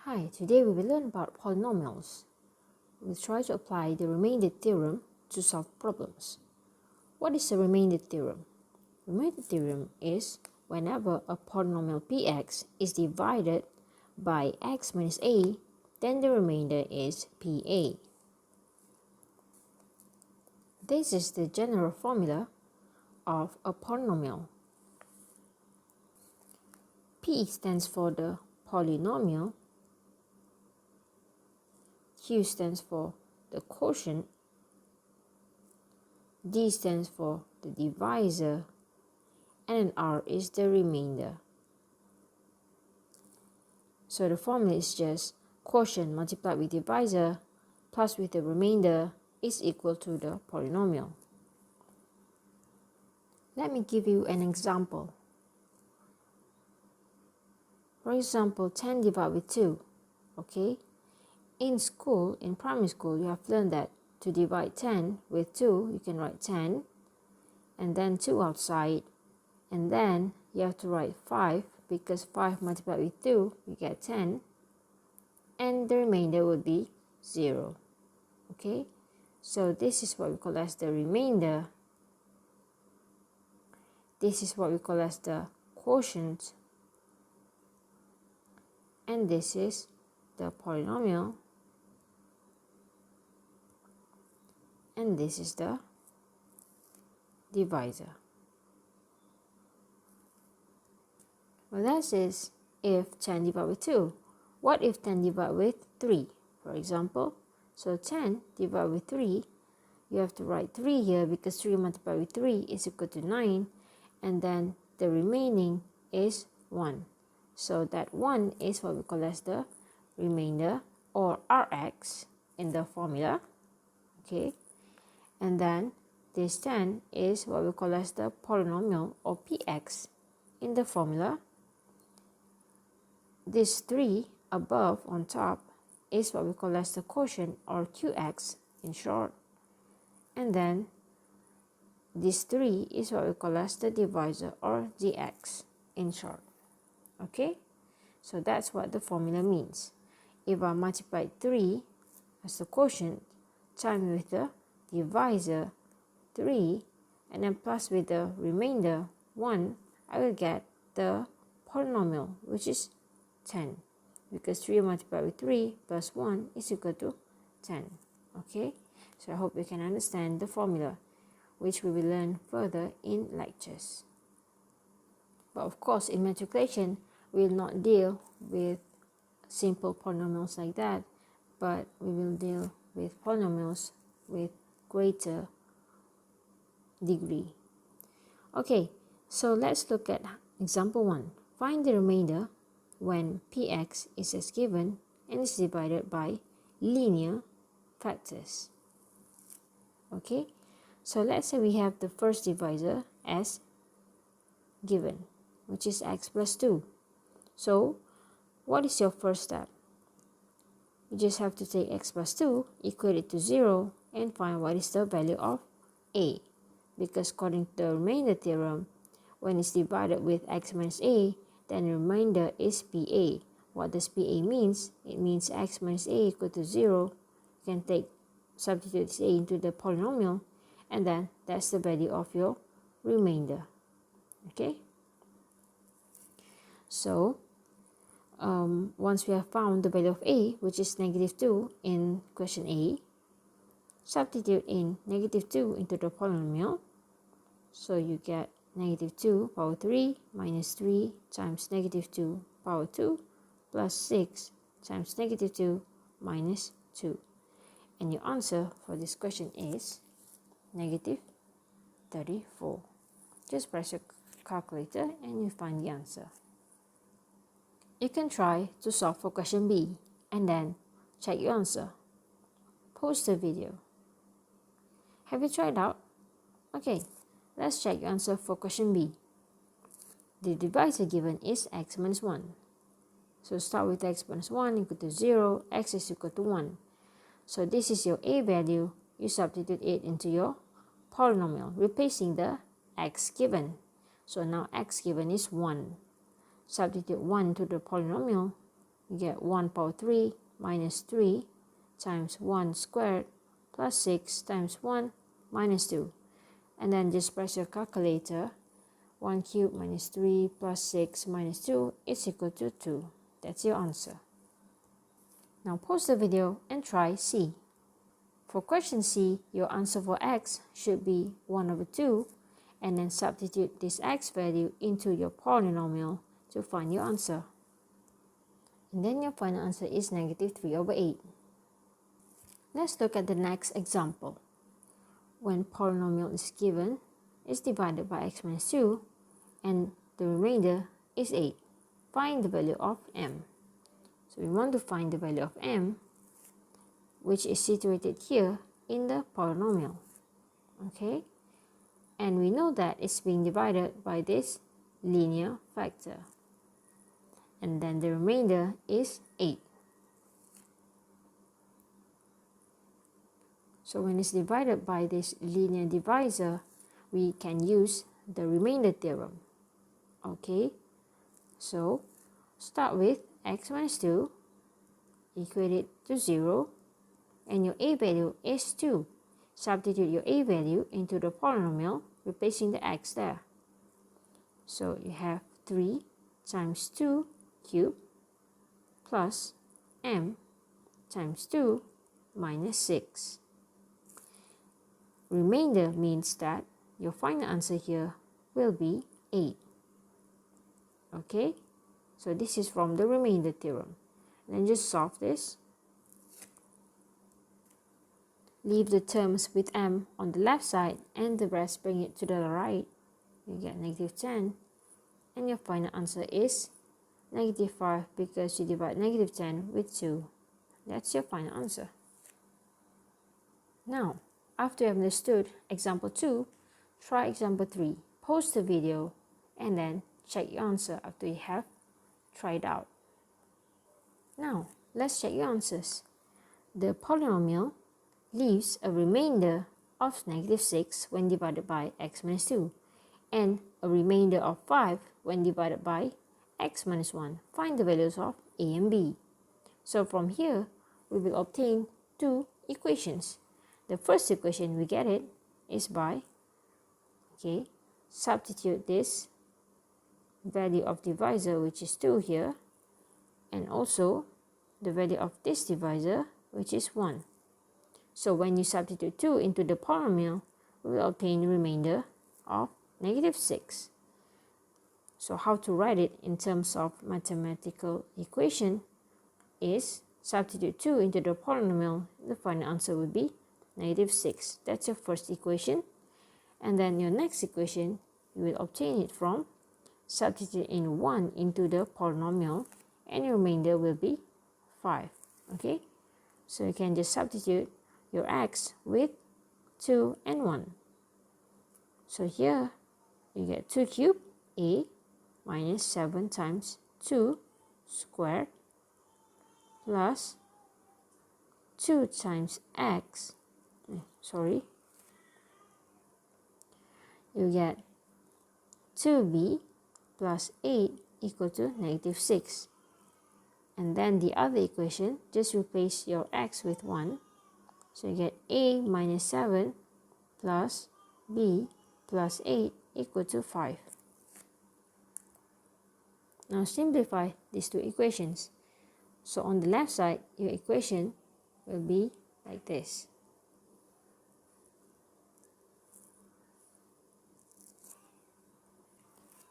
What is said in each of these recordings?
Hi, today we will learn about polynomials. We'll try to apply the remainder theorem to solve problems. What is the remainder theorem? Remainder theorem is whenever a polynomial px is divided by x minus a, then the remainder is pa. This is the general formula of a polynomial. P stands for the polynomial, Q stands for the quotient, D stands for the divisor, and R is the remainder. So the formula is just quotient multiplied with divisor plus with the remainder is equal to the polynomial. Let me give you an example. For example, 10 divided with 2. Okay? In school, in primary school, you have learned that to divide 10 with 2, you can write 10 and then 2 outside, and then you have to write 5 because 5 multiplied with 2, you get 10, and the remainder would be 0. Okay? So this is what we call as the remainder. This is what we call as the quotient. And this is the polynomial. And this is the divisor. Well, that is if 10 divided with 2. What if 10 divided with 3, for example? So 10 divided with 3, you have to write 3 here because 3 multiplied with 3 is equal to 9. And then the remaining is 1. So that 1 is what we call as the remainder, or Rx in the formula. Okay. And then this 10 is what we call as the polynomial, or px in the formula. This 3 above on top is what we call as the quotient, or qx in short. And then this 3 is what we call as the divisor, or dx in short. Okay, so that's what the formula means. If I multiply 3 as the quotient times with the divisor 3 and then plus with the remainder 1, I will get the polynomial, which is 10, because 3 multiplied with 3 plus 1 is equal to 10. Okay, so I hope you can understand the formula, which we will learn further in lectures. But of course, in matriculation, we will not deal with simple polynomials like that, but we will deal with polynomials with greater degree. Okay, so let's look at example 1. Find the remainder when px is as given and is divided by linear factors. Okay, so let's say we have the first divisor as given, which is x plus 2. So what is your first step? You just have to take x plus 2, equate it to 0, and find what is the value of a. Because according to the remainder theorem, when it's divided with x minus a, then the remainder is pa. What does pa means? It means x minus a equal to 0. You can substitute this a into the polynomial, and then that's the value of your remainder. Okay? So, once we have found the value of a, which is negative 2 in question A, substitute in negative 2 into the polynomial. So you get negative 2 power 3 minus 3 times negative 2 power 2 plus 6 times negative 2 minus 2. And your answer for this question is negative 34. Just press your calculator and you find the answer. You can try to solve for question B and then check your answer. Pause the video. Have you tried out? Okay, let's check your answer for question B. The divisor given is x minus 1. So start with x minus 1 equal to 0, x is equal to 1. So this is your a value. You substitute it into your polynomial, replacing the x given. So now x given is 1. Substitute 1 to the polynomial, you get 1 power 3 minus 3 times 1 squared plus 6 times 1 minus 2. And then just press your calculator. 1 cubed minus 3 plus 6 minus 2 is equal to 2. That's your answer. Now pause the video and try C. For question C, your answer for x should be 1 over 2, and then substitute this x value into your polynomial to find your answer. And then your final answer is negative 3 over 8. Let's look at the next example. When polynomial is given, is divided by x minus 2, and the remainder is 8. Find the value of m. So we want to find the value of m, which is situated here in the polynomial. Okay? And we know that it's being divided by this linear factor. And then the remainder is 8. So when it's divided by this linear divisor, we can use the remainder theorem. Okay? So start with x minus 2, equate it to 0, and your a value is 2. Substitute your a value into the polynomial, replacing the x there. So you have 3 times 2 cubed plus m times 2 minus 6. Remainder means that your final answer here will be 8. Okay? So this is from the remainder theorem. Then just solve this. Leave the terms with m on the left side and the rest bring it to the right. You get negative 10. And your final answer is negative 5 because you divide negative 10 with 2. That's your final answer. Now, after you have understood example 2, try example 3. Pause the video and then check your answer after you have tried out. Now, let's check your answers. The polynomial leaves a remainder of negative 6 when divided by x minus 2 and a remainder of 5 when divided by x minus 1. Find the values of a and b. So from here, we will obtain two equations. The first equation we get it is by substitute this value of divisor, which is 2 here, and also the value of this divisor, which is 1. So when you substitute 2 into the polynomial, we will obtain the remainder of negative 6. So how to write it in terms of mathematical equation is substitute 2 into the polynomial, the final answer would be negative 6. That's your first equation. And then your next equation, you will obtain it from substitute in 1 into the polynomial, and your remainder will be 5. Okay? So you can just substitute your x with 2 and 1. So here, you get 2 cubed a minus 7 times 2 squared plus 2 times x. You get 2b plus 8 equal to negative 6. And then the other equation, just replace your x with 1. So you get a minus 7 plus b plus 8 equal to 5. Now simplify these two equations. So on the left side, your equation will be like this.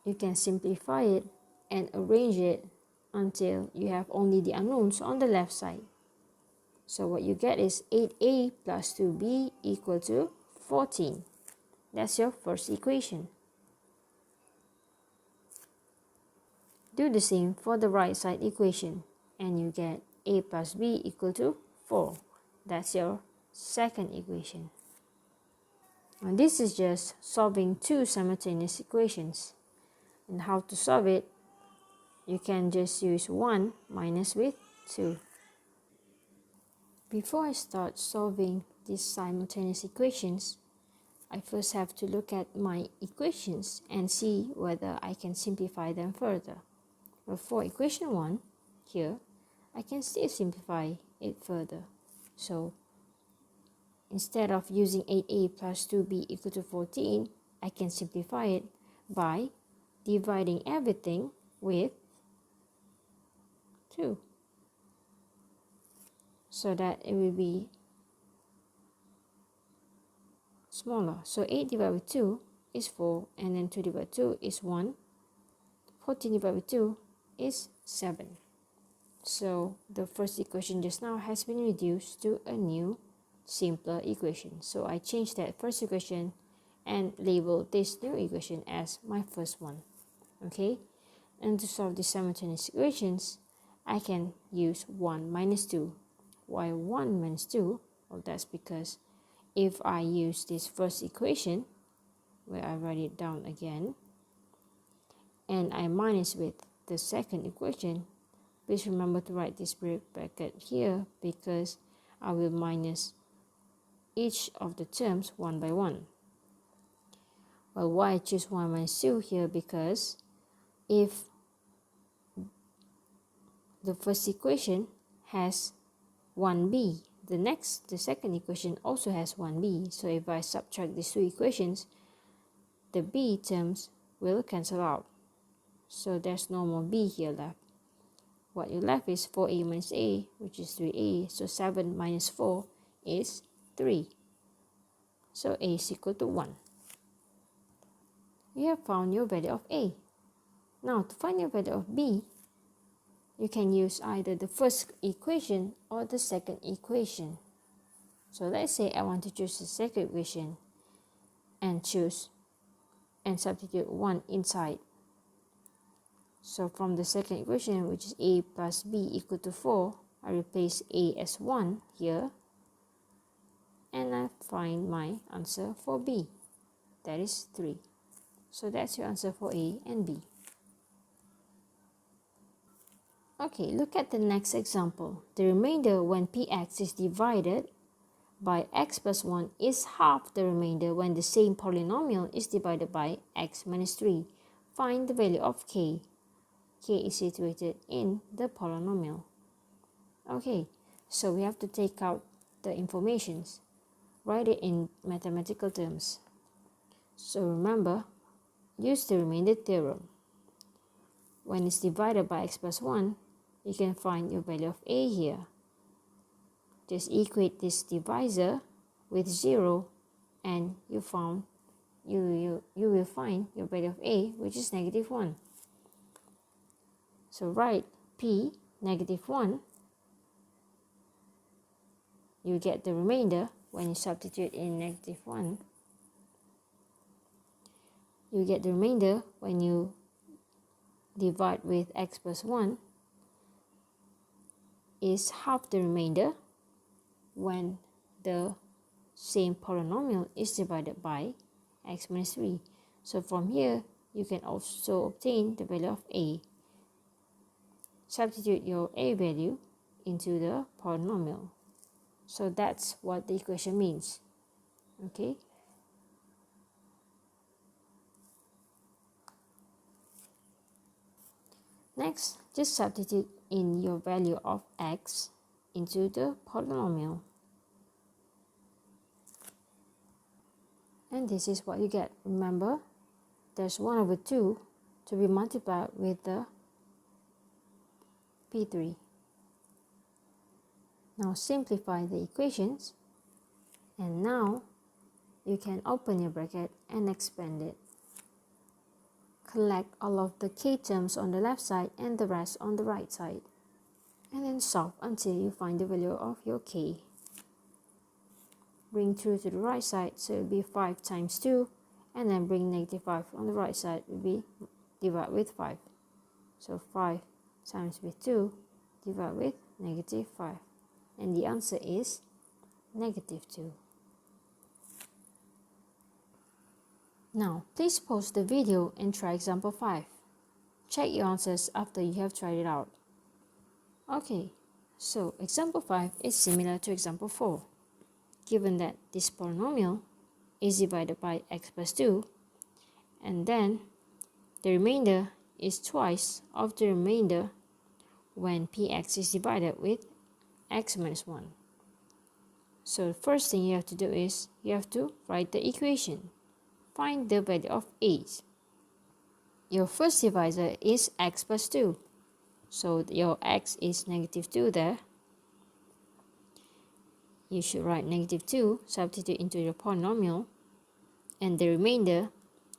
You can simplify it and arrange it until you have only the unknowns on the left side. So what you get is 8a plus 2b equal to 14. That's your first equation. Do the same for the right side equation and you get a plus b equal to 4. That's your second equation. Now this is just solving two simultaneous equations. And how to solve it? You can just use 1 minus with 2. Before I start solving these simultaneous equations, I first have to look at my equations and see whether I can simplify them further. Well, for equation 1, here, I can still simplify it further. So instead of using 8a plus 2b equal to 14, I can simplify it by dividing everything with 2, so that it will be smaller. So 8 divided by 2 is 4, and then 2 divided by 2 is 1. 14 divided by 2 is 7. So the first equation just now has been reduced to a new simpler equation. So I changed that first equation and label this new equation as my first one. Okay, and to solve these simultaneous equations, I can use 1 minus 2. Why 1 minus 2? Well, that's because if I use this first equation, where I write it down again, and I minus with the second equation, please remember to write this bracket here because I will minus each of the terms one by one. Well, why I choose 1 minus 2 here? Because if the first equation has 1b, the second equation also has 1b. So if I subtract these two equations, the b terms will cancel out. So there's no more b here left. What you left is 4a minus a, which is 3a. So 7 minus 4 is 3. So a is equal to 1. You have found your value of a. Now to find your value of b, you can use either the first equation or the second equation. So let's say I want to choose the second equation and substitute 1 inside. So from the second equation, which is a plus b equal to 4, I replace a as 1 here, and I find my answer for b. That is 3. So that's your answer for a and b. Okay, look at the next example. The remainder when px is divided by x plus 1 is half the remainder when the same polynomial is divided by x minus 3. Find the value of k. K is situated in the polynomial. Okay, so we have to take out the informations. Write it in mathematical terms. So remember, use the remainder theorem. When it's divided by x plus 1, you can find your value of a here. Just equate this divisor with 0 and you will find your value of a, which is negative 1. So write p negative 1. You get the remainder when you substitute in negative 1. You get the remainder when you divide with x plus 1 is half the remainder when the same polynomial is divided by x minus 3. So from here, you can also obtain the value of a. Substitute your a value into the polynomial. So that's what the equation means. Okay. Next, just substitute in your value of x into the polynomial. And this is what you get. Remember, there's 1 over 2 to be multiplied with the P3. Now simplify the equations, and now you can open your bracket and expand it. Collect all of the k terms on the left side and the rest on the right side, and then solve until you find the value of your k. Bring 2 to the right side, so it will be 5 times 2, and then bring negative 5 on the right side, will be divide with 5. So 5 times with 2, divide with negative 5. And the answer is negative 2. Now, please pause the video and try example 5. Check your answers after you have tried it out. Okay, so example 5 is similar to example 4. Given that this polynomial is divided by x plus 2, and then the remainder is twice of the remainder when px is divided with x minus 1. So the first thing you have to do is you have to write the equation. Find the value of a. Your first divisor is x plus 2. So your x is negative 2 there. You should write negative 2, substitute into your polynomial, and the remainder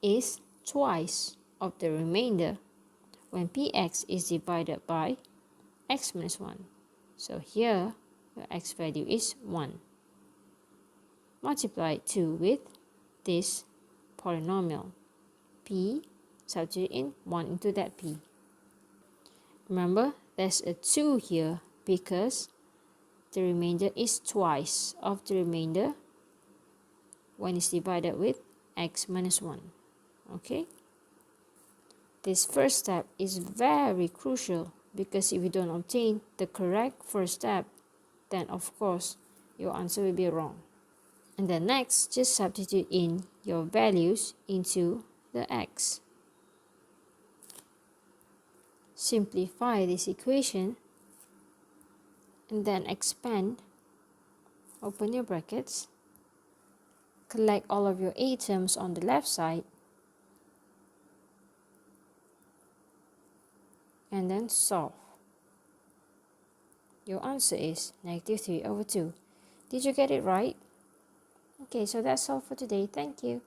is twice of the remainder when px is divided by x minus 1. So here, your x value is 1. Multiply 2 with this polynomial. P, substitute in 1 into that p. Remember, there's a 2 here because the remainder is twice of the remainder when it's divided with x minus 1. Okay? This first step is very crucial because if you don't obtain the correct first step, then of course your answer will be wrong. And then next, just substitute in your values into the x. Simplify this equation and then expand, open your brackets, collect all of your a terms on the left side, and then solve. Your answer is negative 3 over 2. Did you get it right? Okay, so that's all for today. Thank you.